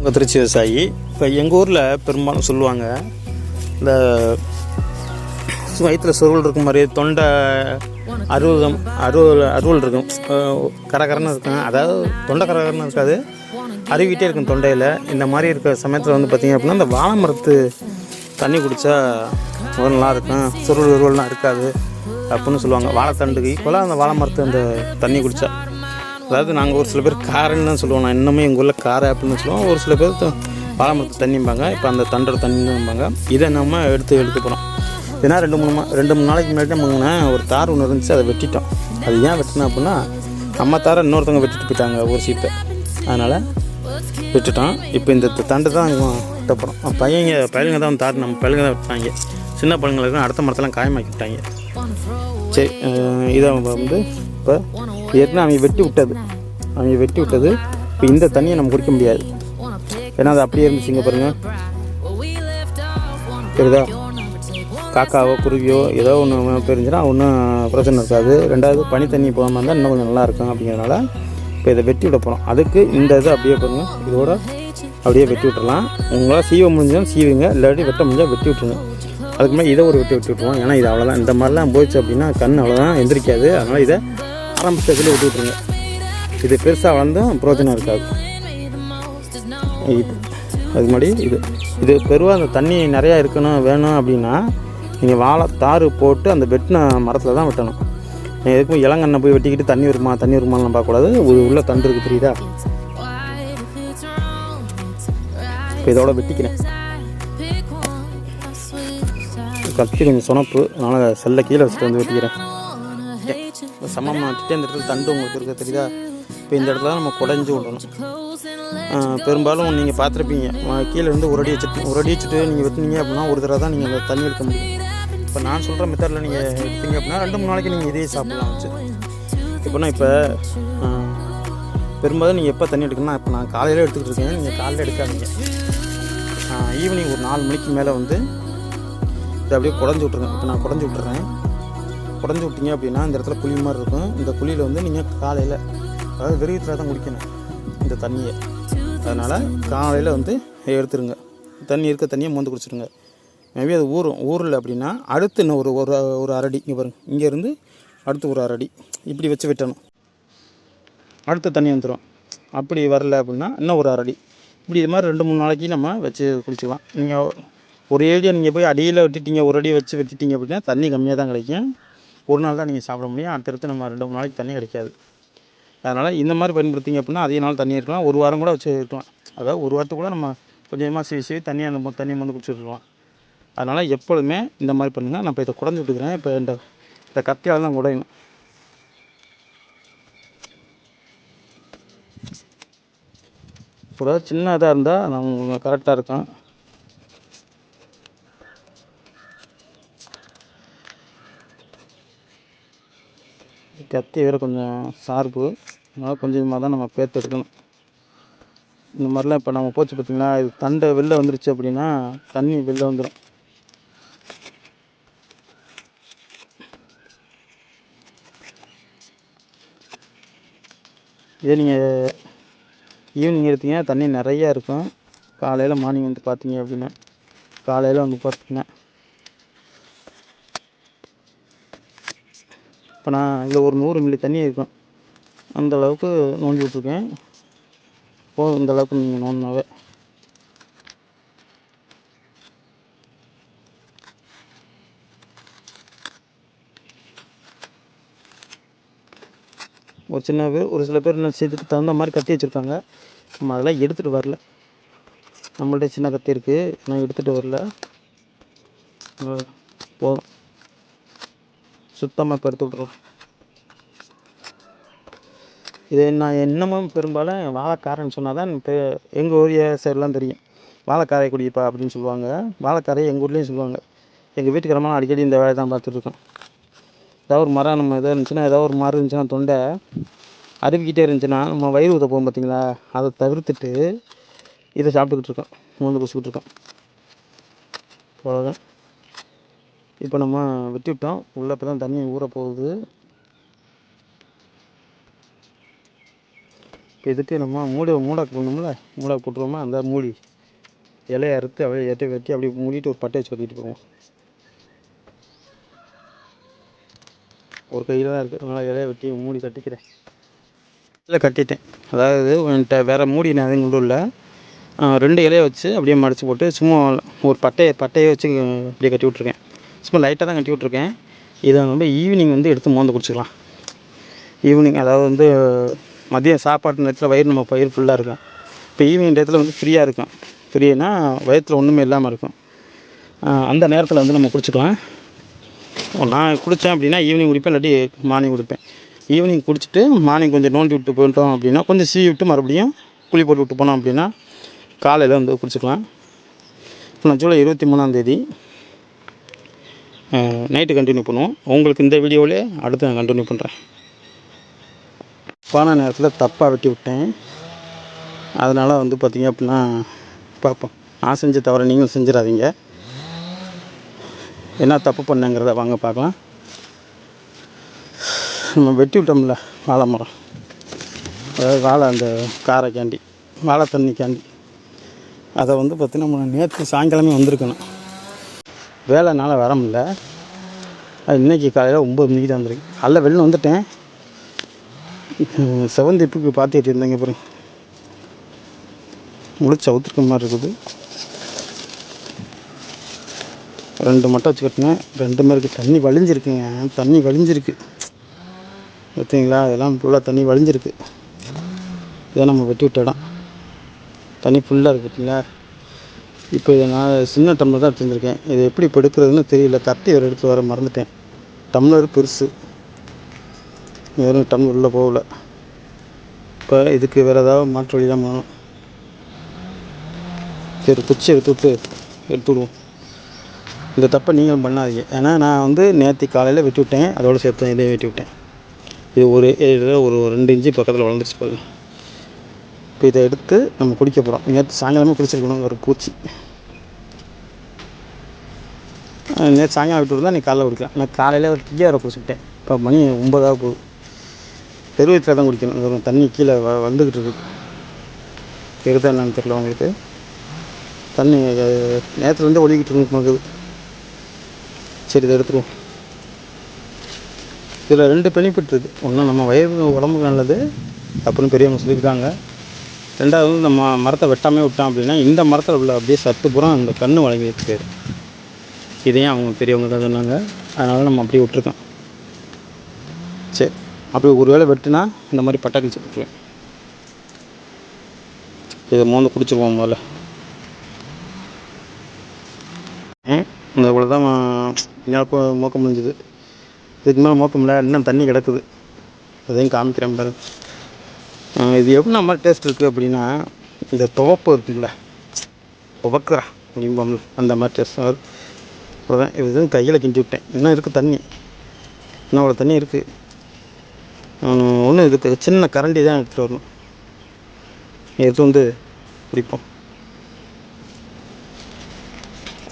உங்கள் திருச்சி விவசாயி. இப்போ எங்கள் ஊரில் பெரும்பாலும் சொல்லுவாங்க, இந்த வயிற்றில் சுருள் இருக்கும் மாதிரி தொண்டை அருவல் இருக்கும், கரகரன்னு இருக்கும். அதாவது தொண்டை கரகரன்னு இருக்காது, அருவிக்கிட்டே இருக்கும் தொண்டையில். இந்த மாதிரி இருக்கிற சமயத்தில் வந்து பார்த்திங்க அப்படின்னா இந்த வாழை மரத்து தண்ணி குடித்தா நல்லாயிருக்கும், சுருள்லாம் இருக்காது அப்படின்னு சொல்லுவாங்க. வாழைத்தண்டுக்கு ஈக்குவலாக அந்த வாழை மரத்து அந்த தண்ணி குடித்தா, அதாவது நாங்கள் ஒரு சில பேர் காரன்னு தான் சொல்லுவோம். நான் இன்னுமே எங்கள் ஊரில் காரை அப்படின்னு சொல்லுவோம். ஒரு சில பேர் வாழை மரத்து தண்ணிம்பாங்க. இப்போ அந்த தண்டோட தண்ணிம்பாங்க. இதை நம்ம எடுத்து போகிறோம். ஏன்னா ரெண்டு மூணு நாளைக்கு முன்னாடி நம்ம ஒரு தார் ஒன்று இருந்துச்சு, அதை வெட்டிட்டோம். அது ஏன் வெட்டினோம் அப்படின்னா, நம்ம தாரை இன்னொருத்தவங்க வெட்டிட்டு போயிட்டாங்க ஒரு சீப்பை, அதனால் விட்டுட்டோம். இப்போ இந்த தண்டு தான் வெட்ட போகிறோம். பயிலுங்க தான் தார், நம்ம பயிலுங்க தான் வெட்டினாங்க. சின்ன பழங்களுக்கு அடுத்த மரத்தெல்லாம் காயமாக்கி விட்டாங்க. சரி, இதை வந்து இப்போ ஏற்கனவே அவங்க வெட்டி விட்டது. இப்போ இந்த தண்ணியை நம்ம குடிக்க முடியாது, ஏன்னா அது அப்படியே இருந்துச்சுங்க பாருங்கள். சரிதா, காக்காவோ குருவியோ ஏதோ ஒன்று தெரிஞ்சுன்னா ஒன்றும் பிரச்சனை இருக்காது. ரெண்டாவது பனி தண்ணி போகாமல் இருந்தால் இன்னும் கொஞ்சம் நல்லாயிருக்கும். அப்படிங்கிறனால இப்போ இதை வெட்டி விட போகிறோம். அதுக்கு இந்த இதை அப்படியே பாருங்கள், இதோட அப்படியே வெட்டி விட்டுடலாம். உங்களால் சீவ முடிஞ்சாலும் சீவுங்க, இல்லாட்டி வெட்ட முடிஞ்சால் வெட்டி விட்டுருங்க. அதுக்கு மேலே இதை ஒரு வெட்டி விட்டுருவோம். ஏன்னா இது அவ்வளோதான், இந்த மாதிரிலாம் போயிடுச்சு அப்படின்னா கண் அவ்வளோதான் எந்திரிக்காது. அதனால் இதை ஆரம்பத்தில் விட்டு விட்டுருங்க. இது பெருசாக வளர்ந்தும் பிரோஜனம் இருக்காது. அதுக்கு முன்னாடி இது பெருவாக அந்த தண்ணி நிறையா வேணும் அப்படின்னா நீங்கள் வாழை தாறு போட்டு அந்த வெட்டின மரத்தில் தான் வெட்டணும். நீங்கள் எதுக்கும் இளங்கண்ணை போய் வெட்டிக்கிட்டு தண்ணி வருமானலாம் பார்க்கக்கூடாது. உள்ள தண்டு இருக்குது, தெரியுதா? இப்போ இதோட வெட்டிக்கிறேன். கத்தி கொஞ்சம் சொனப்பு, அதனால் செல்ல கீழே வச்சுட்டு வந்து வெட்டிக்கிறேன். சமமாக நட்டுட்டு இந்த இடத்துல தண்டு உங்களுக்கு இருக்க தெரியுதா? இப்போ இந்த இடத்துல நம்ம குடஞ்சி விடணும். பெரும்பாலும் நீங்கள் பார்த்துருப்பீங்க, கீழே இருந்து ஒரு அடி வச்சுட்டு நீங்கள் வெட்டினீங்க அப்படின்னா ஒரு தடவை தான் நீங்கள் தண்ணி எடுக்க முடியும். இப்போ நான் சொல்கிற மெத்தடில் நீங்கள் எடுத்தீங்க அப்படின்னா 2-3 நாளைக்கு நீங்கள் இதையே சாப்பிட்லாம் வச்சு. இப்போ பெரும்பாலும் நீங்கள் எப்போ தண்ணி எடுக்கணும்னா, இப்போ நான் காலையில் எடுத்துக்கிட்டு இருக்கேன், நீங்கள் காலையில் எடுக்காதீங்க. ஈவினிங் ஒரு 4 மணிக்கு மேலே வந்து இதை அப்படியே குடஞ்சி விட்ருங்க. இப்போ நான் குடஞ்சி விட்டீங்க அப்படின்னா இந்த இடத்துல குழி மாதிரி இருக்கும். இந்த குழியில் வந்து நீங்கள் காலையில், அதாவது விரயத்தில் தான் குடிக்கணும் இந்த தண்ணியை. அதனால் காலையில் வந்து எடுத்துருங்க, தண்ணியை மோந்து குடிச்சிடுங்க. மேபி அது ஊரில் அப்படின்னா அடுத்து இன்னும் ஒரு அரடி, இங்கே பாருங்க, இங்கேருந்து அடுத்து ஒரு அரடி இப்படி வச்சு வெட்டணும். அடுத்த தண்ணி வந்துடும். அப்படி வரல அப்படின்னா இன்னும் ஒரு அரடி, இப்படி இது மாதிரி 2-3 நாளைக்கு நம்ம வச்சு குடிச்சிக்கலாம். நீங்கள் ஒரு ஏரியா நீங்கள் போய் அடியில் வெட்டிட்டீங்க, ஒரு அடி வச்சு வெட்டிட்டீங்க அப்படின்னா தண்ணி கம்மியாக தான் கிடைக்கும். ஒரு நாள் தான் நீங்கள் சாப்பிட முடியும். அடுத்தடுத்து நம்ம 2-3 நாளைக்கு தண்ணி கிடைக்காது. அதனால் இந்த மாதிரி பயன்படுத்திங்க அப்படின்னா அதிக நாள் தண்ணி இருக்கலாம். ஒரு வாரம் கூட வச்சு இருக்கலாம். அதாவது ஒரு வாரத்துக்கு கூட நம்ம கொஞ்சமாக சீவி தண்ணி வந்து குடிச்சிருக்கலாம். அதனால் எப்பொழுதுமே இந்த மாதிரி பண்ணுங்கள். நான் இப்போ இதை குடஞ்சி விட்டுக்கிறேன். இப்போ இந்த கத்தியால் தான் குடையணும். கூட சின்ன இதாக இருந்தால் நம்ம கரெக்டாக இருக்கும். கத்தி வேறு கொஞ்சம் ஷார்ப்பு, அதனால் கொஞ்சமாக தான் நம்ம பேர்த்து எடுக்கணும். இந்த மாதிரிலாம் இப்போ நம்ம போச்சு பார்த்திங்களா, இது தண்டை வெளில வந்துருச்சு அப்படின்னா தண்ணி வெளில வந்துடும். இதே நீங்கள் ஈவினிங் எடுத்தீங்கன்னா தண்ணி நிறையா இருக்கும். காலையில் மார்னிங் வந்து பார்த்தீங்க அப்படின்னா, இப்போ நான் இதில் ஒரு 100 மில்லி தண்ணி இருக்கும், அந்த அளவுக்கு நோண்டி விட்ருக்கேன். போதும், இந்த அளவுக்கு நீங்கள் நோண்டினாவே. ஒரு சில பேர் என்ன செய்துக்கு தகுந்த மாதிரி கத்தி வச்சுருக்காங்க. நம்ம அதெல்லாம் எடுத்துகிட்டு வரல. நம்மள்ட்ட சின்ன கத்தி இருக்குது, நான் எடுத்துகிட்டு வரல. போதும், சுத்தமாக இப்போ எடுத்து விட்ருவோம். இது நான் என்னமும் பெரும்பாலும் வாழைக்காரன்னு சொன்னால் தான் இப்போ எங்கள் ஊரிய சைடெலாம் தெரியும். வாழைக்காரை குடிப்பா அப்படின்னு சொல்லுவாங்க. வாழைக்காரை எங்கள் ஊர்லேயும் சொல்லுவாங்க. எங்கள் வீட்டுக்காரமாக அடிக்கடி இந்த வேலையை தான் பார்த்துட்ருக்கோம். ஏதாவது ஒரு மரம் நம்ம எதாவது இருந்துச்சுன்னா, ஏதாவது ஒரு மரம் இருந்துச்சுன்னா, தொண்டை அருவிக்கிட்டே இருந்துச்சுன்னா நம்ம வயிறு ஊற்ற போகும் பார்த்திங்களா, அதை தவிர்த்துட்டு இதை சாப்பிட்டுக்கிட்டு இருக்கோம், மோந்து குடிச்சிக்கிட்டு இருக்கோம். அவ்வளோதான். இப்போ நம்ம வெட்டி விட்டோம், உள்ளே இப்போ தான் தண்ணி ஊற போகுது. இப்போ இதுக்கு நம்ம மூடாக்கு போடணும்ல, மூடாக்கு போட்டுருவோமா, அந்த மூடி இலையை அறுத்து அப்படியே வெட்டி அப்படியே மூடிட்டு ஒரு பட்டையை சொல்லிட்டு போவோம். ஒரு கையில் தான் இருக்குது, அதனால் இலையை வெட்டி மூடி கட்டிக்கிறேன். இல்லை கட்டிட்டேன். அதாவது என்கிட்ட வேறு மூடி நான் எதுவும் கொண்டு இல்லை, 2 இலையை வச்சு அப்படியே மடித்து போட்டு சும்மா ஒரு பட்டையை வச்சு அப்படியே கட்டி விட்ருக்கேன். சும்மா லைட்டாக தான் கட்டி விட்ருக்கேன். இதை வந்து ஈவினிங் வந்து எடுத்து மோந்து குடிச்சிக்கலாம். ஈவினிங் அதாவது வந்து மதியம் சாப்பாட்டு நேரத்தில் நம்ம வயிறு ஃபுல்லாக இருக்கும். இப்போ ஈவினிங் டயத்தில் வந்து ஃப்ரீயாக இருக்கும். ஃப்ரீனா வயிற்றில் ஒன்றுமே இல்லாமல் இருக்கும். அந்த நேரத்தில் வந்து நம்ம குடிச்சிக்கலாம். நான் குடித்தேன் அப்படின்னா ஈவினிங் குடிப்பேன், இல்லாட்டி மார்னிங் குடிப்பேன். ஈவினிங் குடிச்சிட்டு மார்னிங் கொஞ்சம் நோண்டி விட்டு போயிட்டோம் அப்படின்னா, கொஞ்சம் சீவி விட்டு மறுபடியும் குழி போட்டு விட்டு போனோம் அப்படின்னா காலையில் வந்து குடிச்சிக்கலாம். இப்போ நான் ஜூலை 23ஆம் நைட்டு கண்டினியூ பண்ணுவோம். உங்களுக்கு இந்த வீடியோவிலே அடுத்து நான் கண்டினியூ பண்ணுறேன். பான நேரத்தில் தப்பாக வெட்டி விட்டேன். அதனால் வந்து பார்த்திங்க அப்படின்னா பார்ப்போம். நான் செஞ்ச தவிர நீங்களும் செஞ்சிடாதீங்க. என்ன தப்பு பண்ணேங்கிறத வாங்க பார்க்கலாம். நம்ம வெட்டி விட்டோம்ல வாழை மரம், அதாவது வாழை அந்த காரைக்காண்டி, வாழை தண்ணிக்காண்டி, அதை வந்து பார்த்திங்கன்னா நம்ம நேற்று சாயங்காலமே வந்திருக்கணும். வேலைனால வர முடியல. அது இன்றைக்கி காலையில் 9 மணிக்கு தான் வந்திருக்கு. அதில் வெளில வந்துட்டேன். செவந்திப்புக்கு பார்த்துட்டு இருந்தேங்க. அப்புறம் முடிச்சு அவுத்துருக்க மாதிரி இருக்குது. 2 மட்டை வச்சு கட்டினேன். 2 இருக்குது. தண்ணி வலிஞ்சிருக்குங்க. தண்ணி வலிஞ்சிருக்கு பார்த்தீங்களா? இதெல்லாம் ஃபுல்லாக தண்ணி வலிஞ்சிருக்கு. இதான் நம்ம வெட்டி விட்ட இடம். தண்ணி ஃபுல்லாக இருக்குது பார்த்தீங்களா? இப்போ இதை நான் சின்ன டம்ளர் தான் எடுத்துருக்கேன். இதை எப்படி இப்போ எடுக்கிறதுன்னு தெரியல. கத்தி ஒரு எடுத்து வர மறந்துட்டேன். டம்ளர் பெருசு, வெறும் டம்ளர் உள்ளே போகல. இப்போ இதுக்கு வேறு ஏதாவது மாற்று வழி தான் பண்ணணும். சரி, குச்சி எடுத்து விடுவோம். இந்த தப்பை நீங்களும் பண்ணாதீங்க. ஏன்னா நான் வந்து நேற்று காலையில் வெட்டி விட்டேன், அதோடு சேர்த்து இதையும் வெட்டி விட்டேன். இது ஒரு 2 இன்ச்சு பக்கத்தில் வளர்ந்துருச்சு பாருங்க. இப்போ இதை எடுத்து நம்ம குடிக்க போகிறோம். நேற்று சாயங்காலமே குடிச்சிருக்கணும். ஒரு பூச்சி நேற்று சாயங்காலம் விட்டு இருந்தால் நீ காலையில் குடிக்கலாம். நான் காலையில் ஒரு டீயாக குடிச்சுக்கிட்டேன். இப்போ மணி 9 போகுது. பெருவீட்டில் தான் குடிக்கணும். ஒரு தண்ணி கீழே வந்துக்கிட்டு இருக்குது. பெருதான் என்னன்னு தெரியல உங்களுக்கு. தண்ணி நேரத்துலேருந்தே ஒழிக்கிட்டு இருக்குது. சரி, இதை எடுத்துருவோம். இதில் 2 பெனிஃபிட் இருக்குது. ஒன்று நம்ம வயிறு உடம்புக்கு நல்லது அப்படின்னு பெரியவங்க சொல்லியிருக்காங்க. 2வது வந்து நம்ம மரத்தை வெட்டாமே விட்டோம் அப்படின்னா இந்த மரத்தில் உள்ள அப்படியே சத்து பூரா அந்த கன்று வழங்கிட்டு போயிரு. இதையும் அவங்க பெரியவங்க தான் சொன்னாங்க. அதனால் நம்ம அப்படியே விட்டுருக்கோம். சரி, அப்படி ஒரு வேளை வெட்டுனா இந்த மாதிரி பட்டை கிழிச்சு விட்டுருவேன். இதை மோந்து குடிச்சிருவோம் முதல்ல. இந்த இவ்வளோ தான் மோக்க முடிஞ்சுது. இதுக்கு மேலே மோக்க முடியல. இன்னும் தண்ணி கிடக்குது. அதையும் காமிக்கிறேன் பாரு. இது எப்படி நம்ம டேஸ்ட் இருக்குது அப்படின்னா, இந்த துவப்பு இருக்குங்கள, துவக்குறா அப்படிம்போம், அந்த மாதிரி டேஸ்ட் வரும். அவ்வளோதான். இது கையில் கிண்டி விட்டேன். இன்னும் இருக்குது தண்ணி, இன்னும் அவ்வளோ தண்ணி இருக்குது. ஒன்றும் இதுக்கு சின்ன கரண்டி தான் எடுத்துகிட்டு வரணும். எடுத்து வந்து குடிப்போம்.